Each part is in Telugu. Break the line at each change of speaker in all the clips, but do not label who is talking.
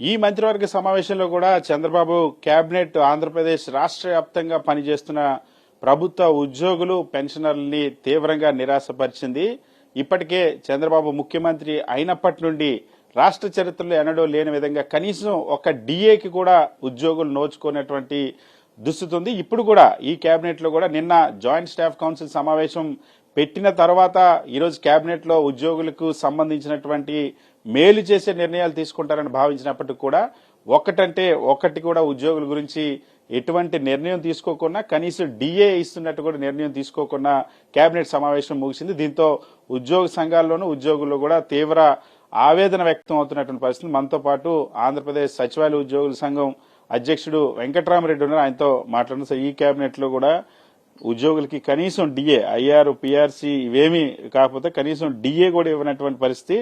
ఈ మంత్రివర్గ సమావేశంలో కూడా చంద్రబాబు కేబినెట్ ఆంధ్రప్రదేశ్ రాష్ట్ర వ్యాప్తంగా పనిచేస్తున్న ప్రభుత్వ ఉద్యోగులు పెన్షనర్లని తీవ్రంగా నిరాశపరిచింది. ఇప్పటికే చంద్రబాబు ముఖ్యమంత్రి అయినప్పటి నుండి రాష్ట్ర చరిత్రలో ఎన్నడూ లేని విధంగా కనీసం ఒక డిఏకి కూడా ఉద్యోగులు నోచుకునేటువంటి దుస్థితి ఉంది. ఇప్పుడు కూడా ఈ కేబినెట్ లో కూడా నిన్న జాయింట్ స్టాఫ్ కౌన్సిల్ సమావేశం పెట్టిన తర్వాత ఈరోజు కేబినెట్ లో ఉద్యోగులకు సంబంధించినటువంటి మేలు చేసే నిర్ణయాలు తీసుకుంటారని భావించినప్పటికీ కూడా ఒకటంటే ఒకటి కూడా ఉద్యోగుల గురించి ఎటువంటి నిర్ణయం తీసుకోకుండా కనీసం డిఏ ఇస్తున్నట్టు కూడా నిర్ణయం తీసుకోకుండా కేబినెట్ సమావేశం ముగిసింది. దీంతో ఉద్యోగ సంఘాల్లోనూ ఉద్యోగుల్లో కూడా తీవ్ర ఆవేదన వ్యక్తం అవుతున్నటువంటి పరిస్థితి. మనతో పాటు ఆంధ్రప్రదేశ్ సచివాలయ ఉద్యోగుల సంఘం అధ్యక్షుడు వెంకట్రామరెడ్డి ఉన్నారు. ఆయనతో మాట్లాడిన సార్, ఈ కేబినెట్ లో కూడా ఉద్యోగులకి కనీసం డిఏ, ఐఆర్, పిఆర్సీ ఇవేమీ కాకపోతే కనీసం డిఏ కూడా ఇవ్వనటువంటి పరిస్థితి.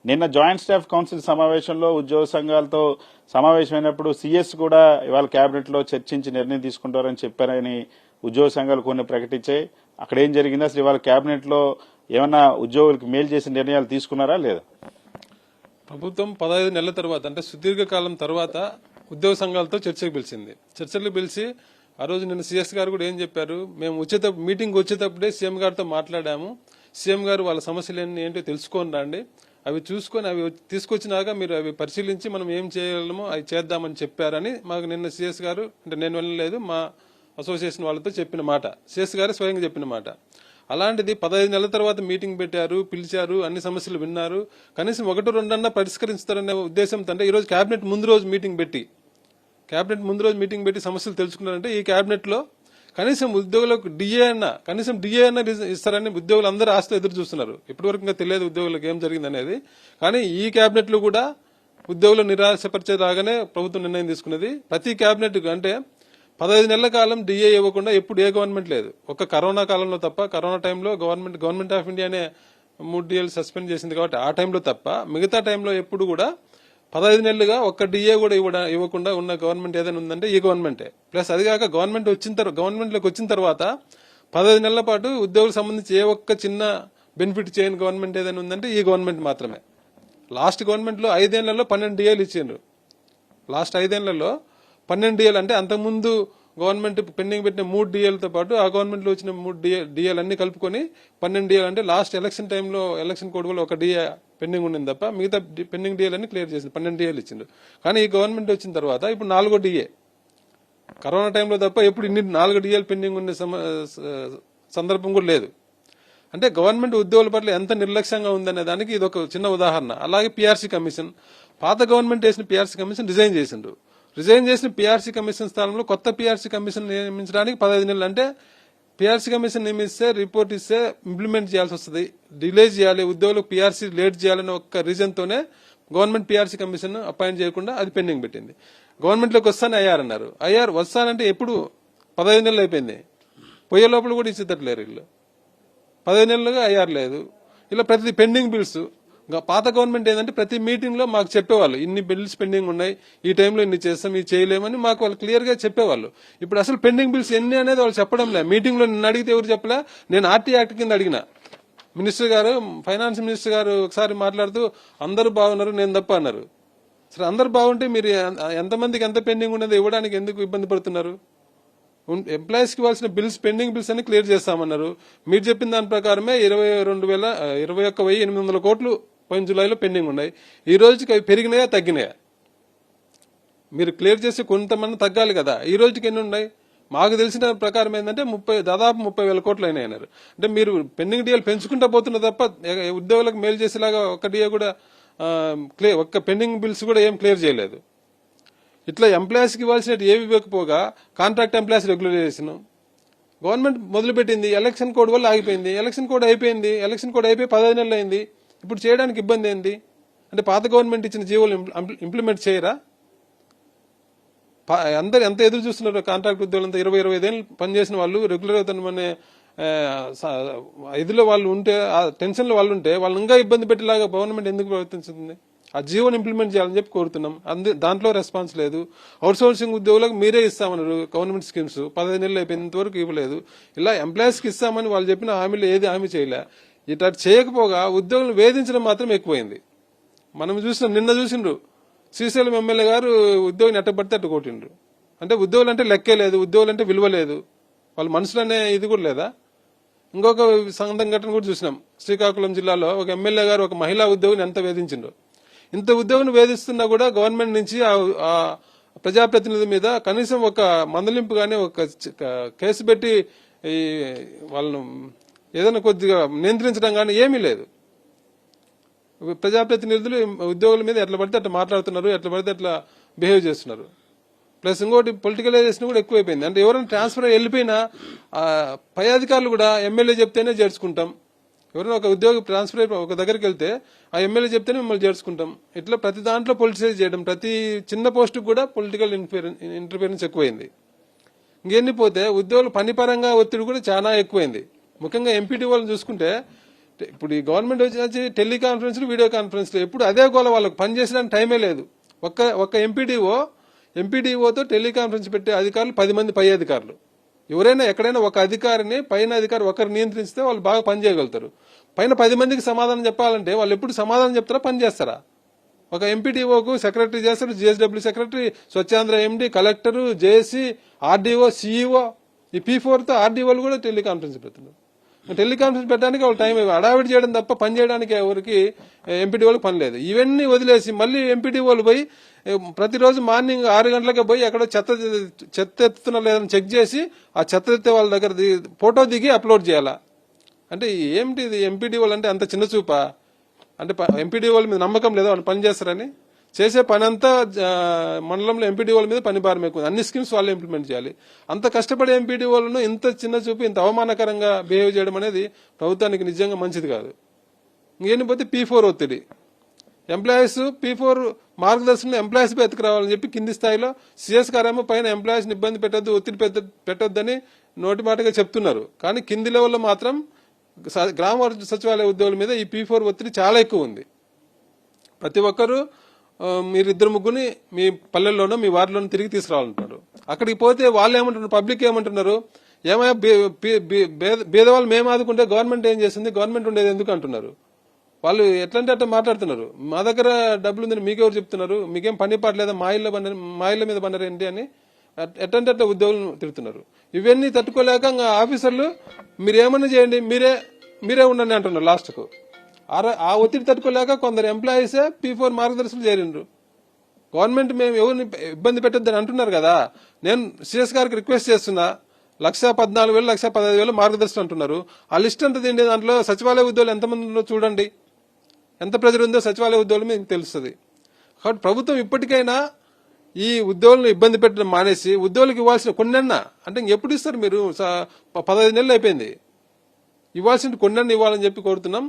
నిన్న జాయింట్ స్టాఫ్ కౌన్సిల్ సమావేశంలో ఉద్యోగ సంఘాలతో సమావేశమైనప్పుడు సిఎస్ కూడా ఇవాళ కేబినెట్ లో చర్చించి నిర్ణయం తీసుకుంటారని చెప్పారని ఉద్యోగ సంఘాలు కొన్ని ప్రకటించాయి. అక్కడ ఏం జరిగింది, అసలు ఇవాళ కేబినెట్ లో ఏమన్నా ఉద్యోగులకు మేలు చేసే నిర్ణయాలు తీసుకున్నారా లేదా?
ప్రభుత్వం 15 నెలల తర్వాత అంటే సుదీర్ఘకాలం తర్వాత ఉద్యోగ సంఘాలతో చర్చలకు పిలిచి ఆ రోజు నిన్న సీఎస్ గారు కూడా ఏం చెప్పారు, మేము మీటింగ్ వచ్చేటప్పుడే సీఎం గారితో మాట్లాడాము. సీఎం గారు వాళ్ళ సమస్యలు ఏంటో తెలుసుకొని రండి, అవి చూసుకొని అవి తీసుకొచ్చినాక మీరు అవి పరిశీలించి మనం ఏం చేయగలమో అవి చేద్దామని చెప్పారని మాకు నిన్న సీఎస్ గారు, అంటే నేను వెళ్ళలేదు, మా అసోసియేషన్ వాళ్ళతో చెప్పిన మాట, సీఎస్ గారు స్వయంగా చెప్పిన మాట. అలాంటిది 15 నెలల తర్వాత మీటింగ్ పెట్టారు, పిలిచారు, అన్ని సమస్యలు విన్నారు, కనీసం 1-2 పరిష్కరిస్తారనే ఉద్దేశంతో అంటే ఈరోజు కేబినెట్ ముందు రోజు మీటింగ్ పెట్టి సమస్యలు తెలుసుకున్నారంటే ఈ కేబినెట్ లో కనీసం ఉద్యోగులకు డిఏ అన్న ఇస్తారని ఉద్యోగులు అందరూ ఆశతో ఎదురు చూస్తున్నారు. ఇప్పటివరకు ఇంకా తెలియదు ఉద్యోగులకు ఏం జరిగింది అనేది. కానీ ఈ కేబినెట్ లో కూడా ఉద్యోగులు నిరాశపరిచేలాగానే ప్రభుత్వం నిర్ణయం తీసుకున్నది. ప్రతి కేబినెట్ అంటే 15 నెలల కాలం డిఏ ఇవ్వకుండా ఎప్పుడు ఏ గవర్నమెంట్ లేదు. ఒక కరోనా కాలంలో తప్ప, కరోనా టైంలో గవర్నమెంట్ ఆఫ్ ఇండియానే 3 డిఏలు సస్పెండ్ చేసింది కాబట్టి ఆ టైంలో తప్ప మిగతా టైంలో ఎప్పుడు కూడా 15 నెలలుగా ఒక్క డిఏ కూడా ఇవ్వకుండా ఉన్న గవర్నమెంట్ ఏదైనా ఉందంటే ఈ గవర్నమెంటే. ప్లస్ అది కాక గవర్నమెంట్లోకి వచ్చిన తర్వాత 15 నెలల పాటు ఉద్యోగులకు సంబంధించి ఏ ఒక్క చిన్న బెనిఫిట్ చేయని గవర్నమెంట్ ఏదైనా ఉందంటే ఈ గవర్నమెంట్ మాత్రమే. లాస్ట్ గవర్నమెంట్ లో 5 ఏళ్లలో 12 డిఏలు ఇచ్చిండ్రు. లాస్ట్ 5 ఏళ్లలో 12 డిఏలు అంటే అంతకుముందు గవర్నమెంట్ పెండింగ్ పెట్టిన 3 డిఏలతో పాటు ఆ గవర్నమెంట్ లో వచ్చిన 3 డిఏలు అన్ని కలుపుకొని 12 డిఏలు అంటే లాస్ట్ ఎలక్షన్ టైంలో ఎలక్షన్ కోడ్ వల్ల ఒక డిఏ పెండింగ్ ఉండింది తప్ప మిగతా పెండింగ్ డిఏలన్నీ క్లియర్ చేసింది. 12 డిఏలు ఇచ్చిండు. కానీ ఈ గవర్నమెంట్ వచ్చిన తర్వాత ఇప్పుడు 4వ డిఏ, కరోనా టైంలో తప్ప ఎప్పుడు ఇన్ని 4 డిఏలు పెండింగ్ ఉండే సందర్భం కూడా లేదు. అంటే గవర్నమెంట్ ఉద్యోగుల పట్ల ఎంత నిర్లక్ష్యంగా ఉందనే దానికి ఇది ఒక చిన్న ఉదాహరణ. అలాగే పిఆర్సీ కమిషన్, పాత గవర్నమెంట్ వేసిన పిఆర్సీ కమిషన్ రిజైన్ చేసిన పిఆర్సీ కమిషన్ స్థానంలో కొత్త పిఆర్సీ కమిషన్ నియమించడానికి 15 నెలలు. అంటే పిఆర్సీ కమిషన్ నియమిస్తే రిపోర్ట్ ఇస్తే ఇంప్లిమెంట్ చేయాల్సి వస్తుంది, డిలే చేయాలి, ఉద్యోగులకు పిఆర్సీ లేట్ చేయాలని ఒక్క రీజన్ తోనే గవర్నమెంట్ పిఆర్సీ కమిషన్ అపాయింట్ చేయకుండా అది పెండింగ్ పెట్టింది. గవర్నమెంట్ లోకి వస్తానే ఐఆర్ అన్నారు. ఐఆర్ వస్తానంటే ఎప్పుడు 15 నెలలు అయిపోయింది, పోయే లోపల కూడా ఇచ్చేటట్లేరు వీళ్ళు. 15 నెలలుగా ఐఆర్ లేదు. ఇలా ప్రతి పెండింగ్ బిల్స్, పాత గవర్నమెంట్ ఏంటంటే ప్రతి మీటింగ్ లో మాకు చెప్పేవాళ్ళు ఇన్ని బిల్స్ పెండింగ్ ఉన్నాయి, ఈ టైంలో ఇన్ని చేస్తాం, ఇది చేయలేమని మాకు వాళ్ళు క్లియర్ గా చెప్పేవాళ్ళు. ఇప్పుడు అసలు పెండింగ్ బిల్స్ ఎన్ని అనేది వాళ్ళు చెప్పడం లేదు. మీటింగ్ లో నిన్ను అడిగితే ఎవరు చెప్పలే. నేను ఆర్టీ యాక్ట్ కింద అడిగిన మినిస్టర్ గారు, ఫైనాన్స్ మినిస్టర్ గారు ఒకసారి మాట్లాడుతూ అందరూ బాగున్నారు నేను తప్ప అన్నారు. సరే అందరు బాగుంటే మీరు ఎంతమందికి ఎంత పెండింగ్ ఉన్నది ఇవ్వడానికి ఎందుకు ఇబ్బంది పడుతున్నారు? ఎంప్లాయీస్ కి ఇవ్వాల్సిన పెండింగ్ బిల్స్ అన్ని క్లియర్ చేస్తామన్నారు. మీరు చెప్పిన దాని ప్రకారమే 21,800 కోట్లు పోయిన జూలైలో పెండింగ్ ఉన్నాయి. ఈ రోజుకి అవి పెరిగినాయా తగ్గినాయా? మీరు క్లియర్ చేసి కొంతమంది తగ్గాలి కదా. ఈ రోజుకి ఎన్ని ఉన్నాయి? మాకు తెలిసిన ప్రకారం ఏంటంటే దాదాపు 30,000 కోట్లు అయినాయి అన్నారు. అంటే మీరు పెండింగ్ డిఏలు పెంచుకుంటా పోతున్న తప్ప ఉద్యోగులకు మేలు చేసేలాగా ఒక్క డిఏ కూడా ఒక్క పెండింగ్ బిల్స్ కూడా ఏం క్లియర్ చేయలేదు. ఇట్లా ఎంప్లాయీస్ కి ఇవ్వాల్సినట్టు ఏవి ఇవ్వకపోగా కాంట్రాక్ట్ ఎంప్లాయీస్ రెగ్యులరైజేషన్ గవర్నమెంట్ మొదలుపెట్టింది. ఎలక్షన్ కోడ్ వల్ల ఆగిపోయింది. ఎలక్షన్ కోడ్ అయిపోయి 15 నెలలు అయింది. ఇప్పుడు చేయడానికి ఇబ్బంది ఏంది? అంటే పాత గవర్నమెంట్ ఇచ్చిన జీవోలు ఇంప్లిమెంట్ చేయరా? అందరు ఎంత ఎదురు చూస్తున్నారు కాంట్రాక్ట్ ఉద్యోగులంతా. 20-25 ఏళ్ళు పనిచేసిన వాళ్ళు రెగ్యులర్ అవుతామనే ఇదిలో వాళ్ళు ఉంటే, ఆ టెన్షన్ లో వాళ్ళు ఉంటే వాళ్ళు ఇంకా ఇబ్బంది పెట్టేలాగా గవర్నమెంట్ ఎందుకు ప్రవర్తించుతుంది? ఆ జీవోని ఇంప్లిమెంట్ చేయాలని చెప్పి కోరుతున్నాం. దాంట్లో రెస్పాన్స్ లేదు. అవుట్ సోర్సింగ్ ఉద్యోగులకు మీరే ఇస్తామన్నారు గవర్నమెంట్ స్కీమ్స్, 15 నెలలు అయిపోయినంత వరకు ఇవ్వలేదు. ఇలా ఎంప్లాయీస్ కి ఇస్తామని వాళ్ళు చెప్పిన హామీలు ఏది హామీ చేయలే. ఇట్లా చేయకపోగా ఉద్యోగులను వేధించడం మాత్రం ఎక్కువైంది. మనం నిన్న చూసిండ్రు శ్రీశైలం ఎమ్మెల్యే గారు ఉద్యోగిని ఎట్టబడితే అట్టు కొట్టిండ్రు. అంటే ఉద్యోగులు అంటే లెక్కే లేదు, ఉద్యోగులు అంటే విలువ లేదు, వాళ్ళ మనుషులనే ఇది కూడా లేదా. ఇంకొక సంఘటన కూడా చూసినాం. శ్రీకాకుళం జిల్లాలో ఒక ఎమ్మెల్యే గారు ఒక మహిళా ఉద్యోగిని ఎంత వేధించిండ్రు. ఇంత ఉద్యోగిని వేధిస్తున్నా కూడా గవర్నమెంట్ నుంచి ఆ ప్రజాప్రతినిధి మీద కనీసం ఒక మందలింపు గానీ ఒక కేసు పెట్టి వాళ్ళను ఏదైనా కొద్దిగా నియంత్రించడం కానీ ఏమీ లేదు. ప్రజాప్రతినిధులు ఉద్యోగుల మీద ఎట్లా పడితే అట్లా మాట్లాడుతున్నారు, ఎట్లా పడితే అట్లా బిహేవ్ చేస్తున్నారు. ప్లస్ ఇంకోటి పొలిటికలైజేషన్ కూడా ఎక్కువైపోయింది. అంటే ఎవరైనా ట్రాన్స్ఫర్ వెళ్ళిపోయినా పై అధికారులు కూడా ఎమ్మెల్యే చెప్తేనే చేర్చుకుంటాం, ఎవరైనా ఒక ఉద్యోగి ట్రాన్స్ఫర్ అయిపోయి ఒక దగ్గరికి వెళ్తే ఆ ఎమ్మెల్యే చెప్తేనే మిమ్మల్ని చేర్చుకుంటాం. ఇట్లా ప్రతి దాంట్లో పొలిటిసైజ్ చేయడం, ప్రతి చిన్న పోస్టుకు కూడా పొలిటికల్ ఇంటర్ఫిరెన్స్ ఎక్కువైంది. ఇంకెన్ని పోతే ఉద్యోగులు పనిపరంగా ఒత్తిడి కూడా చాలా ఎక్కువైంది. ముఖ్యంగా ఎంపీటీ వాళ్ళని చూసుకుంటే ఇప్పుడు ఈ గవర్నమెంట్ వచ్చి టెలికాన్ఫరెన్స్లు, వీడియో కాన్ఫరెన్స్లు ఎప్పుడు అదే గోల, వాళ్ళకి పని చేసడానికి టైమే లేదు. ఒక్క ఎంపీడీఓతో టెలికాన్ఫరెన్స్ పెట్టే అధికారులు 10 మంది పై అధికారులు. ఎవరైనా ఎక్కడైనా ఒక అధికారిని పైన అధికారి ఒకరు నియంత్రిస్తే వాళ్ళు బాగా పని చేయగలుగుతారు. పైన 10 మందికి సమాధానం చెప్పాలంటే వాళ్ళు ఎప్పుడు సమాధానం చెప్తారా, పని చేస్తారా? ఒక ఎంపీడీఓకు సెక్రటరీ చేస్తారు, GSW secretary, Swachhandhra MD, collector, JC, RDO, CEO, ఈ P4తో ఆర్డీఓలు కూడా టెలికాన్ఫరెన్స్ పెడుతున్నారు. టెలికాన్ఫరెన్స్ పెట్టడానికి వాళ్ళు టైం అడావిడి చేయడం తప్ప పని చేయడానికి ఎవరికి ఎంపీడీఓలకు పని లేదు. ఇవన్నీ వదిలేసి మళ్ళీ ఎంపీడీఓలు పోయి ప్రతిరోజు మార్నింగ్ 6 గంటలకే పోయి ఎక్కడో చెత్త ఎత్తుతున్నా లేదని చెక్ చేసి ఆ చెత్త ఎత్తే వాళ్ళ దగ్గర ఫోటో దిగి అప్లోడ్ చేయాలా? అంటే ఏమిటి ఇది? ఎంపీడీఓలు అంటే అంత చిన్న చూపా? అంటే ఎంపీడీఓల మీద నమ్మకం లేదా వాళ్ళు పని చేస్తారని? చేసే పని అంతా మండలంలో ఎంపీడీఓల మీద పని భారం ఎక్కువ, అన్ని స్కీమ్స్ వాళ్ళు ఇంప్లిమెంట్ చేయాలి. అంత కష్టపడే ఎంపీడీఓలను ఇంత చిన్న చూపు, ఇంత అవమానకరంగా బిహేవ్ చేయడం అనేది ప్రభుత్వానికి నిజంగా మంచిది కాదు. ఇంకేం పోతే P4 ఒత్తిడి, ఎంప్లాయీస్ P4 మార్గదర్శనంలో ఎంప్లాయీస్ ఎత్తుకురావాలని చెప్పి కింది స్థాయిలో సిఎస్ గారేమో పైన ఎంప్లాయీస్ ఇబ్బంది పెట్టొద్దు, ఒత్తిడి పెట్టొద్దని నోటి మాటగా చెప్తున్నారు. కానీ కింది లెవెల్లో మాత్రం గ్రామ సచివాలయ ఉద్యోగుల మీద ఈ P4 ఒత్తిడి చాలా ఎక్కువ ఉంది. ప్రతి ఒక్కరూ మీరు 2-3 మీ పల్లెల్లోనో మీ వార్డులోనో తిరిగి తీసుకురావాలంటున్నారు. అక్కడికి పోతే వాళ్ళు ఏమంటున్నారు, పబ్లిక్ ఏమంటున్నారు, ఏమైనా బీదవాళ్ళు మేము ఆదుకుంటే గవర్నమెంట్ ఏం చేస్తుంది, గవర్నమెంట్ ఉండేది ఎందుకు అంటున్నారు. వాళ్ళు ఎట్లంటే అట్లా మాట్లాడుతున్నారు. మా దగ్గర డబ్బులు ఉందని మీకెవరు చెప్తున్నారు, మీకేం పని పాటలేదా, మా ఇళ్ళ మీద బండారేంటి అని ఎట్లంటే అట్లా ఉద్యోగులను తిడుతున్నారు. ఇవన్నీ తట్టుకోలేక ఆఫీసర్లు మీరేమన్నా చేయండి, మీరే ఉండండి అంటున్నారు లాస్ట్కు. ఆ ఒత్తిడి తట్టుకోలేక కొందరు ఎంప్లాయీసే P4 మార్గదర్శకులు చేరిండ్రు. గవర్నమెంట్ మేము ఎవరిని ఇబ్బంది పెట్టొద్దని అంటున్నారు కదా. నేను సిఎస్ గారికి రిక్వెస్ట్ చేస్తున్నా, 1,14,000, 1,15,000 మార్గదర్శనం అంటున్నారు. ఆ లిస్ట్ అంతా తిండి, దాంట్లో సచివాలయ ఉద్యోగులు ఎంతమంది ఉందో చూడండి, ఎంత ప్రజలు ఉందో సచివాలయ ఉద్యోగులు మీకు తెలుస్తుంది. కాబట్టి ప్రభుత్వం ఇప్పటికైనా ఈ ఉద్యోగులను ఇబ్బంది పెట్టడం మానేసి ఉద్యోగులకు ఇవ్వాల్సిన కొన్నన్నా, అంటే ఎప్పుడు ఇస్తారు మీరు, 15 నెలలు అయిపోయింది, ఇవ్వాల్సిన కొన్నన్నా ఇవ్వాలని చెప్పి కోరుతున్నాం.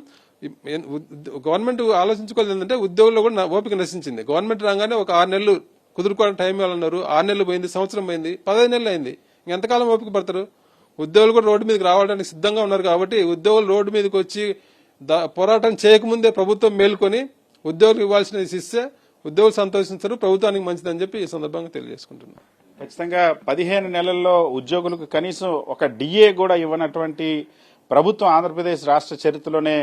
గవర్నమెంట్ ఆలోచించుకోలేదు ఏంటంటే ఉద్యోగుల్లో కూడా ఓపిక నశించింది. గవర్నమెంట్ రాగానే ఒక 6 నెలలు కుదురుకోవడానికి టైం ఇవ్వాలన్నారు. 6 నెలలు పోయింది, సంవత్సరం పోయింది, 15 నెలలు అయింది. ఎంతకాలం ఓపిక పడతారు? ఉద్యోగులు కూడా రోడ్డు మీదకి రావడానికి సిద్ధంగా ఉన్నారు. కాబట్టి ఉద్యోగులు రోడ్డు మీదకి వచ్చి పోరాటం చేయకముందే ప్రభుత్వం మేల్కొని ఉద్యోగులకు ఇవ్వాల్సిన ఇస్తే ఉద్యోగులు సంతోషిస్తారు, ప్రభుత్వానికి మంచిదని చెప్పి ఈ సందర్భంగా తెలియజేసుకుంటున్నాను.
ఖచ్చితంగా 15 నెలల్లో ఉద్యోగులకు కనీసం ఒక డిఏ కూడా ఇవ్వనటువంటి ప్రభుత్వం ఆంధ్రప్రదేశ్ రాష్ట్ర చరిత్రలోనే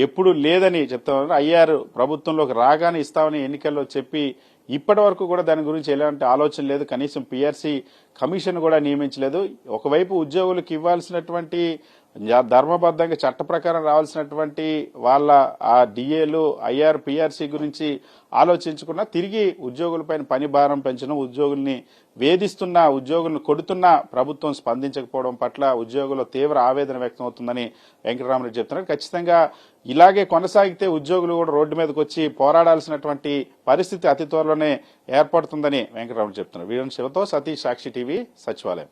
ఎప్పుడు లేదని చెప్తున్నారు. ఐఆర్ ప్రభుత్వంలోకి రాగానే ఇస్తామని ఎన్నికల్లో చెప్పి ఇప్పటి వరకు కూడా దాని గురించి ఎలాంటి ఆలోచన లేదు. కనీసం పిఆర్సీ కమిషన్ కూడా నియమించలేదు. ఒకవైపు ఉద్యోగులకు ఇవ్వాల్సినటువంటి ధర్మబద్ధంగా చట్ట ప్రకారం రావాల్సినటువంటి వాళ్ళ ఆ డిఏలు, ఐఆర్, పిఆర్సీ గురించి ఆలోచించుకున్నా తిరిగి ఉద్యోగులపైన పని భారం పెంచడం, ఉద్యోగుల్ని వేధిస్తున్న, ఉద్యోగులను కొడుతున్న ప్రభుత్వం స్పందించకపోవడం పట్ల ఉద్యోగులు తీవ్ర ఆవేదన వ్యక్తం అవుతుందని వెంకటరామరెడ్డి చెప్తున్నారు. ఖచ్చితంగా ఇలాగే కొనసాగితే ఉద్యోగులు కూడా రోడ్డు మీదకి వచ్చి పోరాడాల్సినటువంటి పరిస్థితి అతి త్వరలోనే ఏర్పడుతుందని వెంకటరామరెడ్డి చెప్తున్నారు. వీరన్ శివతో సతీష్, సాక్షి టీవీ, సచివాలయం.